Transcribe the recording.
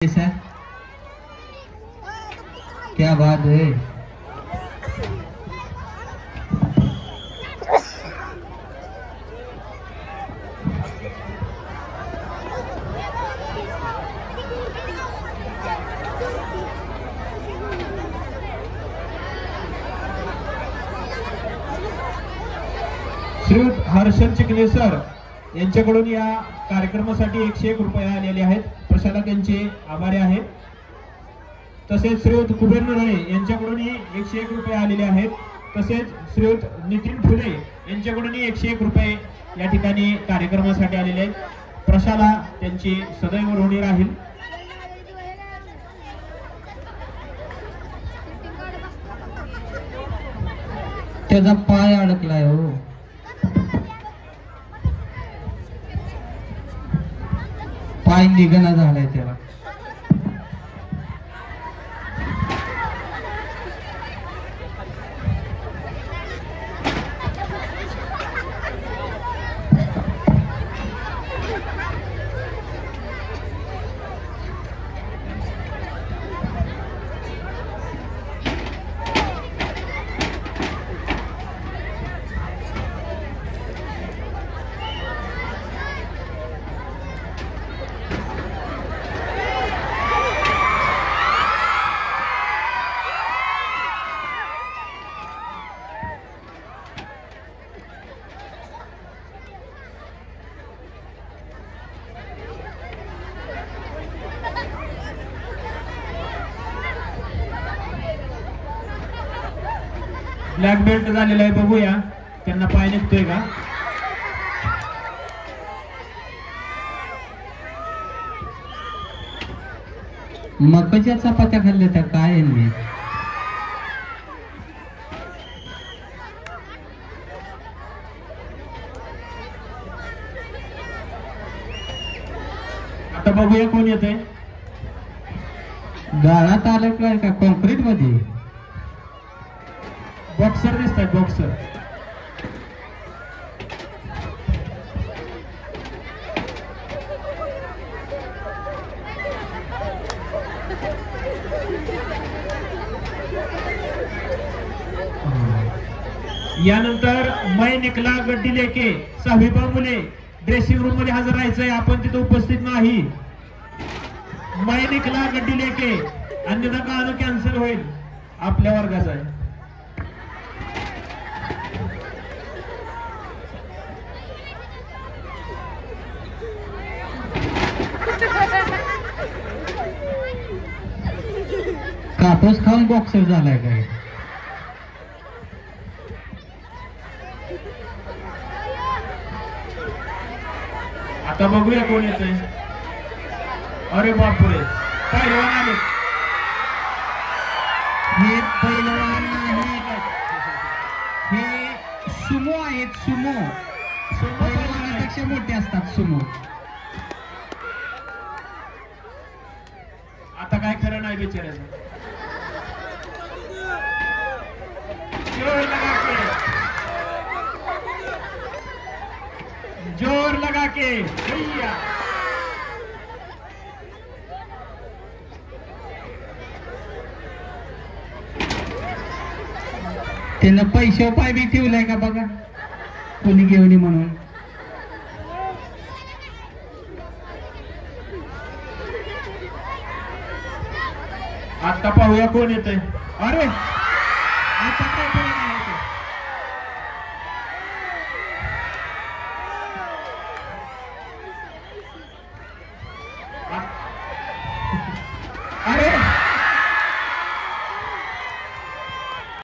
Sir क्या बात है। श्रीयुत हर्षल चिखले सर यांच्याकडून या कार्यक्रमासाठी 101 रुपये आलेले आहेत. प्रशासक यांचे आभारी आहेत. तसेच श्रीयुत कुबेर नरळे यांच्याकडूनही 101 रुपये आलेले आहेत. तसेच श्रीयुत नितीन फुले यांच्याकडूनही 101 रुपये या ठिकाणी कार्यक्रमासाठी आलेले आहेत. प्रशाला त्यांची सदैव ऋणी राहील. त्याचा पाय अडकलाय हो. पाय निघणं झालाय त्याला. ब्लॅक बेल्ट झालेला आहे. बघूया त्यांना पाय निघतोय का. मकाच्या चपात्या खाल्ल्या त्या काय यांनी. आता बघूया कोण येतंय. गाळात आलं काय का कॉन्क्रीट मध्ये. बॉक्सर दिसतात बॉक्सर. यानंतर मै निकला गड्डी लेके 6वी ब मुले ड्रेसिंग रूम मध्ये हजर राहायचंय. आपण तिथे उपस्थित नाही. मै निकला गड्डी लेके अन्यथा गाणं कॅन्सल होईल. आपल्या वर्गाचं आहे. कापूस खाऊन बॉक्सर झालाय काय. आता बघूया कोण येतंय. अरे बापरे पहिलवान आले. हे पहिलवान नाही, हे सुमो आहेत. सुमो पहिलवानापेक्षा मोठे असतात सुमो. आता काय खरं नाही बिचाऱ्याचं. जोर लगा के जोर लगा के भैया. त्यानं पैसे पाय बी ठेवलाय का बघा कोणी घेऊन म्हणून. आता पाहूया कोण येतंय. अरे आता काय खरं नाही होतं.